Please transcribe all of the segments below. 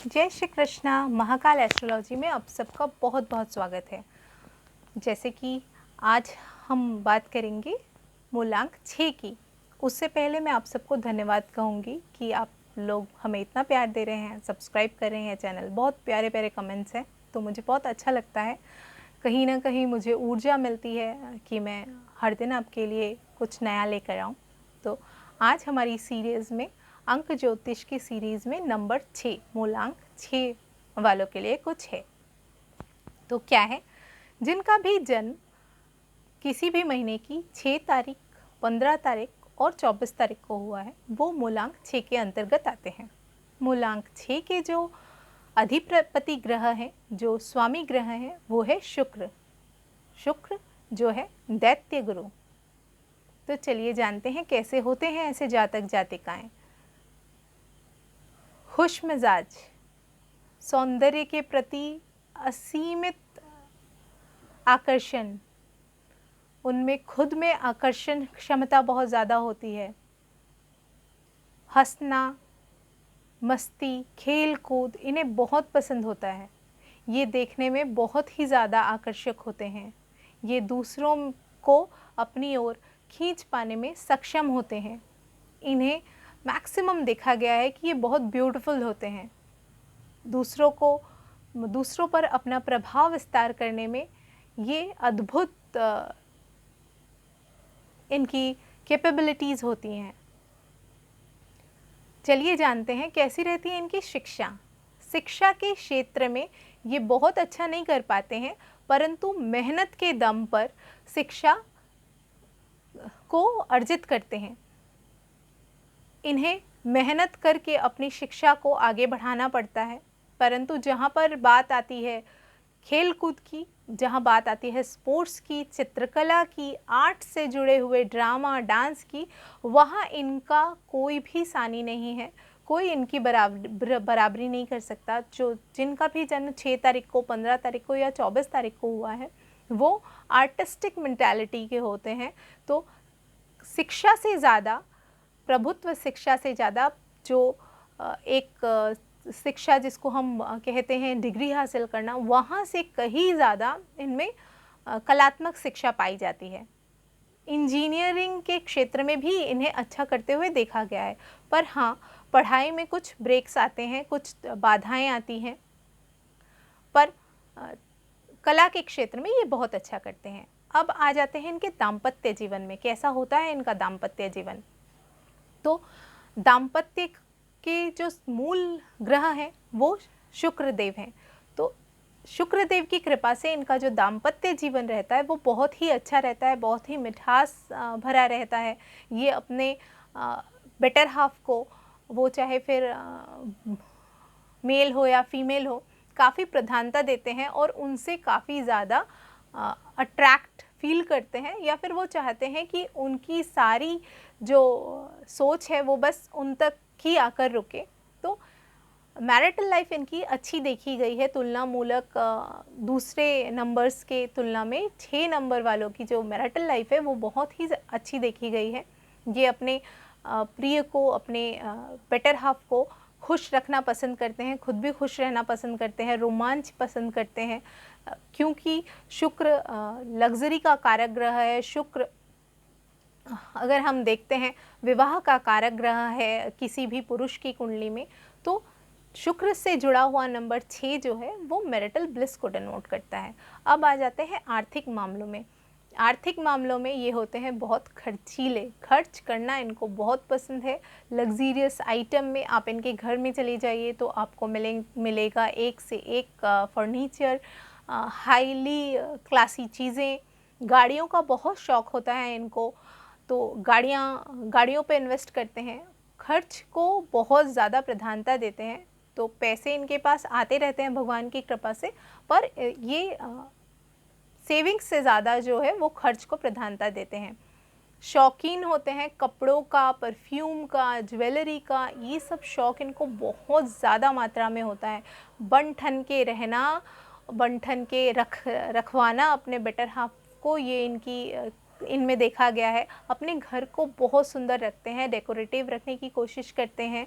जय श्री कृष्णा। महाकाल एस्ट्रोलॉजी में आप सबका बहुत बहुत स्वागत है। जैसे कि आज हम बात करेंगे मूलांक 6 की। उससे पहले मैं आप सबको धन्यवाद कहूँगी कि आप लोग हमें इतना प्यार दे रहे हैं, सब्सक्राइब कर रहे हैं चैनल, बहुत प्यारे प्यारे कमेंट्स हैं, तो मुझे बहुत अच्छा लगता है। कहीं ना कहीं मुझे ऊर्जा मिलती है कि मैं हर दिन आपके लिए कुछ नया लेकर आऊँ। तो आज हमारी सीरीज़ में, अंक ज्योतिष की सीरीज़ में नंबर 6, मूलांक 6 वालों के लिए कुछ है। तो क्या है? जिनका भी जन्म किसी भी महीने की 6 तारीख, 15 तारीख और 24 तारीख को हुआ है, वो मूलांक 6 के अंतर्गत आते हैं। मूलांक 6 के जो अधिपति ग्रह हैं, जो स्वामी ग्रह हैं, वो है शुक्र। शुक्र जो है दैत्य गुरु। तो चलिए जानते हैं कैसे होते हैं ऐसे जातक जातिकाएं। खुश मिजाज, सौंदर्य के प्रति असीमित आकर्षण, उनमें खुद में आकर्षण क्षमता बहुत ज़्यादा होती है। हंसना, मस्ती, खेल कूद इन्हें बहुत पसंद होता है। ये देखने में बहुत ही ज़्यादा आकर्षक होते हैं। ये दूसरों को अपनी ओर खींच पाने में सक्षम होते हैं। इन्हें मैक्सिमम देखा गया है कि ये बहुत ब्यूटीफुल होते हैं। दूसरों पर अपना प्रभाव विस्तार करने में ये अद्भुत इनकी कैपेबिलिटीज़ होती हैं। चलिए जानते हैं कैसी रहती है इनकी शिक्षा। शिक्षा के क्षेत्र में ये बहुत अच्छा नहीं कर पाते हैं, परंतु मेहनत के दम पर शिक्षा को अर्जित करते हैं। इन्हें मेहनत करके अपनी शिक्षा को आगे बढ़ाना पड़ता है, परंतु जहाँ पर बात आती है खेल कूद की, जहाँ बात आती है स्पोर्ट्स की, चित्रकला की, आर्ट से जुड़े हुए ड्रामा डांस की, वहाँ इनका कोई भी सानी नहीं है। कोई इनकी बराबरी नहीं कर सकता। जिनका भी जन्म 6 तारीख को, 15 तारीख को या 24 तारीख को हुआ है, वो आर्टिस्टिक मेंटालिटी के होते हैं। तो शिक्षा से ज़्यादा, प्रभुत्व शिक्षा से ज़्यादा, जो एक शिक्षा जिसको हम कहते हैं डिग्री हासिल करना, वहाँ से कहीं ज़्यादा इनमें कलात्मक शिक्षा पाई जाती है। इंजीनियरिंग के क्षेत्र में भी इन्हें अच्छा करते हुए देखा गया है, पर हाँ, पढ़ाई में कुछ ब्रेक्स आते हैं, कुछ बाधाएं आती हैं, पर कला के क्षेत्र में ये बहुत अच्छा करते हैं। अब आ जाते हैं इनके दाम्पत्य जीवन में। कैसा होता है इनका दाम्पत्य जीवन? तो दाम्पत्य के जो मूल ग्रह हैं वो शुक्रदेव हैं। तो शुक्रदेव की कृपा से इनका जो दाम्पत्य जीवन रहता है वो बहुत ही अच्छा रहता है, बहुत ही मिठास भरा रहता है। ये अपने बेटर हाफ को, वो चाहे फिर मेल हो या फीमेल हो, काफ़ी प्रधानता देते हैं और उनसे काफ़ी ज़्यादा अट्रैक्ट फील करते हैं, या फिर वो चाहते हैं कि उनकी सारी जो सोच है वो बस उन तक ही आकर रुके। तो मैरिटल लाइफ इनकी अच्छी देखी गई है तुलनामूलक दूसरे नंबर्स के तुलना में। 6 नंबर वालों की जो मैरिटल लाइफ है वो बहुत ही अच्छी देखी गई है। ये अपने प्रिय को, अपने बेटर हाफ को खुश रखना पसंद करते हैं, खुद भी खुश रहना पसंद करते हैं, रोमांच पसंद करते हैं, क्योंकि शुक्र लग्जरी का कारक ग्रह है। शुक्र, अगर हम देखते हैं, विवाह का कारक ग्रह है किसी भी पुरुष की कुंडली में। तो शुक्र से जुड़ा हुआ नंबर 6 जो है वो मैरिटल ब्लिस को डिनोट करता है। अब आ जाते हैं आर्थिक मामलों में। आर्थिक मामलों में ये होते हैं बहुत खर्चीले, खर्च करना इनको बहुत पसंद है। लग्जीरियस आइटम में आप इनके घर में चले जाइए तो आपको मिलेगा एक से एक फर्नीचर, हाईली क्लासी चीज़ें। गाड़ियों का बहुत शौक़ होता है इनको, तो गाड़ियों पे इन्वेस्ट करते हैं, खर्च को बहुत ज़्यादा प्रधानता देते हैं। तो पैसे इनके पास आते रहते हैं भगवान की कृपा से, पर ये सेविंग्स से ज़्यादा जो है वो खर्च को प्रधानता देते हैं। शौकीन होते हैं कपड़ों का, परफ्यूम का, ज्वेलरी का, ये सब शौक़ इनको बहुत ज़्यादा मात्रा में होता है। बन ठन के रहना, बन ठन के रखवाना अपने बेटर हाफ को, ये इनमें देखा गया है। अपने घर को बहुत सुंदर रखते हैं, डेकोरेटिव रखने की कोशिश करते हैं,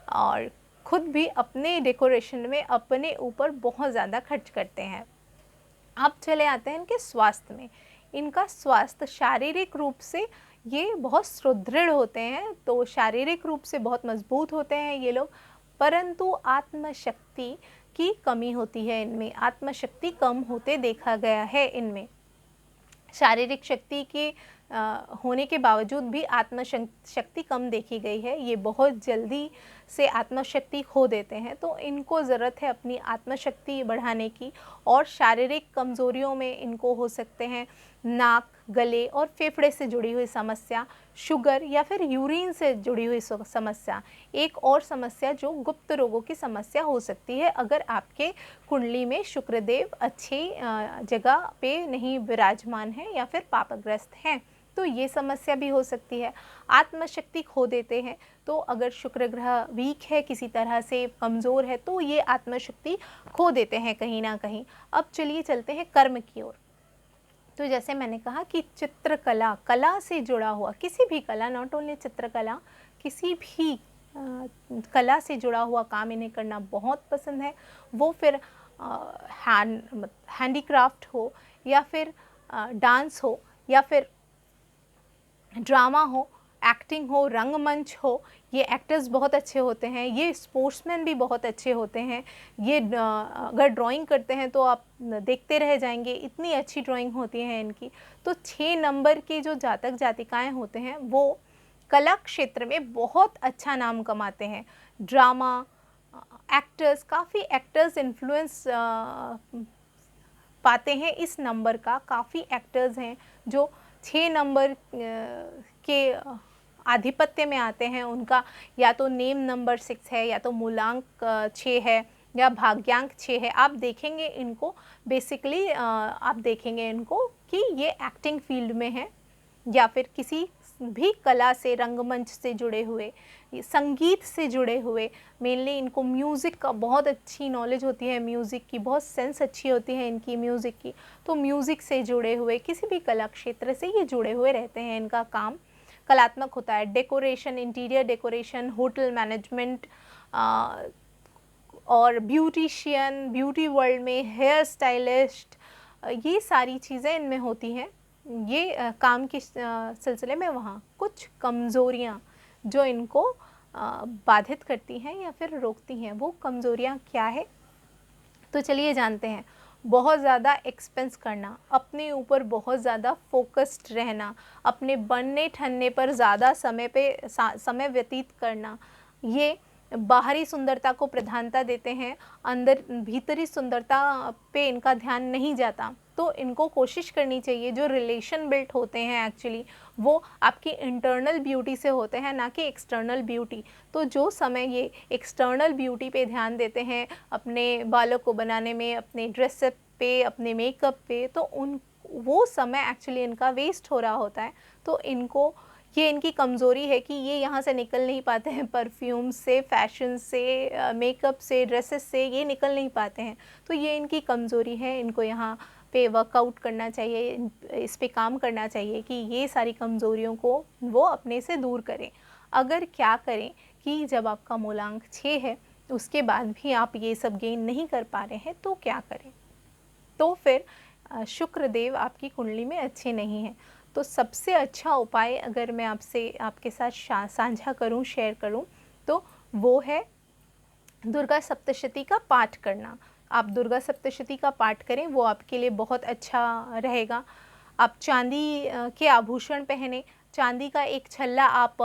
और खुद भी अपने डेकोरेशन में अपने ऊपर बहुत ज़्यादा खर्च करते हैं। अब चले आते हैं इनके स्वास्थ्य में। इनका स्वास्थ्य शारीरिक रूप से ये बहुत सुदृढ़ होते हैं, तो शारीरिक रूप से बहुत मजबूत होते हैं ये लोग, परंतु आत्मशक्ति की कमी होती है इनमें, आत्मशक्ति कम होते देखा गया है इनमें। शारीरिक शक्ति के होने के बावजूद भी आत्मशक्ति कम देखी गई है। ये बहुत जल्दी से आत्मशक्ति खो देते हैं, तो इनको ज़रूरत है अपनी आत्मशक्ति बढ़ाने की। और शारीरिक कमज़ोरियों में इनको हो सकते हैं नाक, गले और फेफड़े से जुड़ी हुई समस्या, शुगर या फिर यूरिन से जुड़ी हुई समस्या। एक और समस्या जो गुप्त रोगों की समस्या हो सकती है अगर आपके कुंडली में शुक्रदेव अच्छी जगह पे नहीं विराजमान है या फिर पापग्रस्त हैं, तो ये समस्या भी हो सकती है। आत्मशक्ति खो देते हैं, तो अगर शुक्र ग्रह वीक है, किसी तरह से कमज़ोर है, तो ये आत्मशक्ति खो देते हैं कहीं ना कहीं। अब चलिए चलते हैं कर्म की ओर। तो जैसे मैंने कहा कि चित्रकला, कला से जुड़ा हुआ किसी भी कला, नॉट ओनली चित्रकला, किसी भी कला से जुड़ा हुआ काम इन्हें करना बहुत पसंद है। वो फिर हैंडीक्राफ्ट हो या फिर डांस हो या फिर ड्रामा हो, एक्टिंग हो, रंगमंच हो। ये एक्टर्स बहुत अच्छे होते हैं, ये स्पोर्ट्समैन भी बहुत अच्छे होते हैं। ये अगर ड्राइंग करते हैं तो आप देखते रह जाएंगे, इतनी अच्छी ड्राइंग होती है इनकी। तो 6 नंबर के जो जातक जातिकाएं होते हैं वो कला क्षेत्र में बहुत अच्छा नाम कमाते हैं। ड्रामा एक्टर्स, काफ़ी एक्टर्स इन्फ्लुएंस पाते हैं इस नंबर का। काफ़ी एक्टर्स हैं जो 6 नंबर के आधिपत्य में आते हैं। उनका या तो नेम नंबर 6 है, या तो मूलांक 6 है, या भाग्यांक 6 है। आप देखेंगे इनको, बेसिकली आप देखेंगे इनको कि ये एक्टिंग फील्ड में है या फिर किसी भी कला से, रंगमंच से जुड़े हुए, संगीत से जुड़े हुए। मेनली इनको म्यूज़िक का बहुत अच्छी नॉलेज होती है, म्यूज़िक की बहुत सेंस अच्छी होती है इनकी म्यूज़िक की। तो म्यूज़िक से जुड़े हुए, किसी भी कला क्षेत्र से ये जुड़े हुए रहते हैं। इनका काम कलात्मक होता है। Decoration, interior decoration, hotel management और ब्यूटिशियन, ब्यूटी वर्ल्ड में हेयर स्टाइलिस्ट, ये सारी चीज़ें इनमें होती हैं। ये काम के सिलसिले में वहाँ कुछ कमज़ोरियाँ जो इनको बाधित करती हैं या फिर रोकती हैं, वो कमज़ोरियाँ क्या है, तो चलिए जानते हैं। बहुत ज़्यादा एक्सपेंस करना, अपने ऊपर बहुत ज़्यादा फोकस्ड रहना, अपने बनने ठनने पर ज़्यादा समय व्यतीत करना, ये बाहरी सुंदरता को प्रधानता देते हैं, अंदर भीतरी सुंदरता पे इनका ध्यान नहीं जाता। तो इनको कोशिश करनी चाहिए, जो रिलेशन बिल्ट होते हैं एक्चुअली वो आपकी इंटरनल ब्यूटी से होते हैं, ना कि एक्सटर्नल ब्यूटी। तो जो समय ये एक्सटर्नल ब्यूटी पे ध्यान देते हैं, अपने बालों को बनाने में, अपने ड्रेसअप पे, अपने मेकअप पे, तो वो समय एक्चुअली इनका वेस्ट हो रहा होता है। तो इनको, ये इनकी कमज़ोरी है कि ये यहाँ से निकल नहीं पाते हैं, परफ्यूम से, फैशन से, मेकअप से, ड्रेसेस से ये निकल नहीं पाते हैं। तो ये इनकी कमज़ोरी है। इनको यहाँ पे वर्कआउट करना चाहिए, इस पे काम करना चाहिए कि ये सारी कमज़ोरियों को वो अपने से दूर करें। अगर क्या करें कि जब आपका मूलांक 6 है उसके बाद भी आप ये सब गेन नहीं कर पा रहे हैं, तो क्या करें? तो फिर शुक्रदेव आपकी कुंडली में अच्छे नहीं हैं। तो सबसे अच्छा उपाय अगर मैं आपके साथ साझा करूं, शेयर करूं, तो वो है दुर्गा सप्तशती का पाठ करना। आप दुर्गा सप्तशती का पाठ करें, वो आपके लिए बहुत अच्छा रहेगा। आप चांदी के आभूषण पहने, चांदी का एक छल्ला आप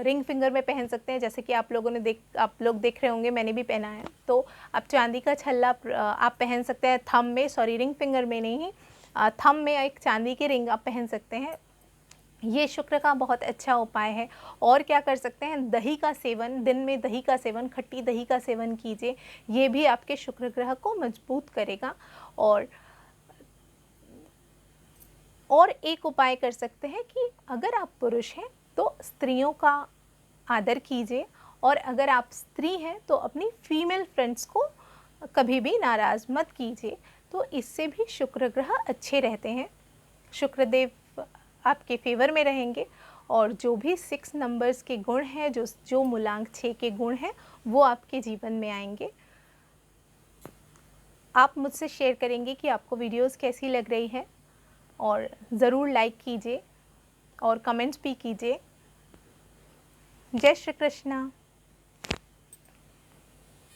रिंग फिंगर में पहन सकते हैं, जैसे कि आप लोग देख रहे होंगे, मैंने भी पहना है। तो आप चांदी का छल्ला आप पहन सकते हैं, थंब में, सॉरी रिंग फिंगर में नहीं, थंब में एक चांदी की रिंग आप पहन सकते हैं। ये शुक्र का बहुत अच्छा उपाय है। और क्या कर सकते हैं, दही का सेवन, दिन में दही का सेवन, खट्टी दही का सेवन कीजिए, ये भी आपके शुक्र ग्रह को मजबूत करेगा। और एक उपाय कर सकते हैं कि अगर आप पुरुष हैं तो स्त्रियों का आदर कीजिए, और अगर आप स्त्री हैं तो अपनी फीमेल फ्रेंड्स को कभी भी नाराज़ मत कीजिए। तो इससे भी शुक्र ग्रह अच्छे रहते हैं, शुक्रदेव आपके फेवर में रहेंगे और जो भी 6 नंबर्स के गुण हैं, जो मूलांक 6 के गुण हैं, वो आपके जीवन में आएंगे। आप मुझसे शेयर करेंगे कि आपको वीडियोस कैसी लग रही है, और ज़रूर लाइक कीजिए और कमेंट्स भी कीजिए। जय श्री कृष्णा।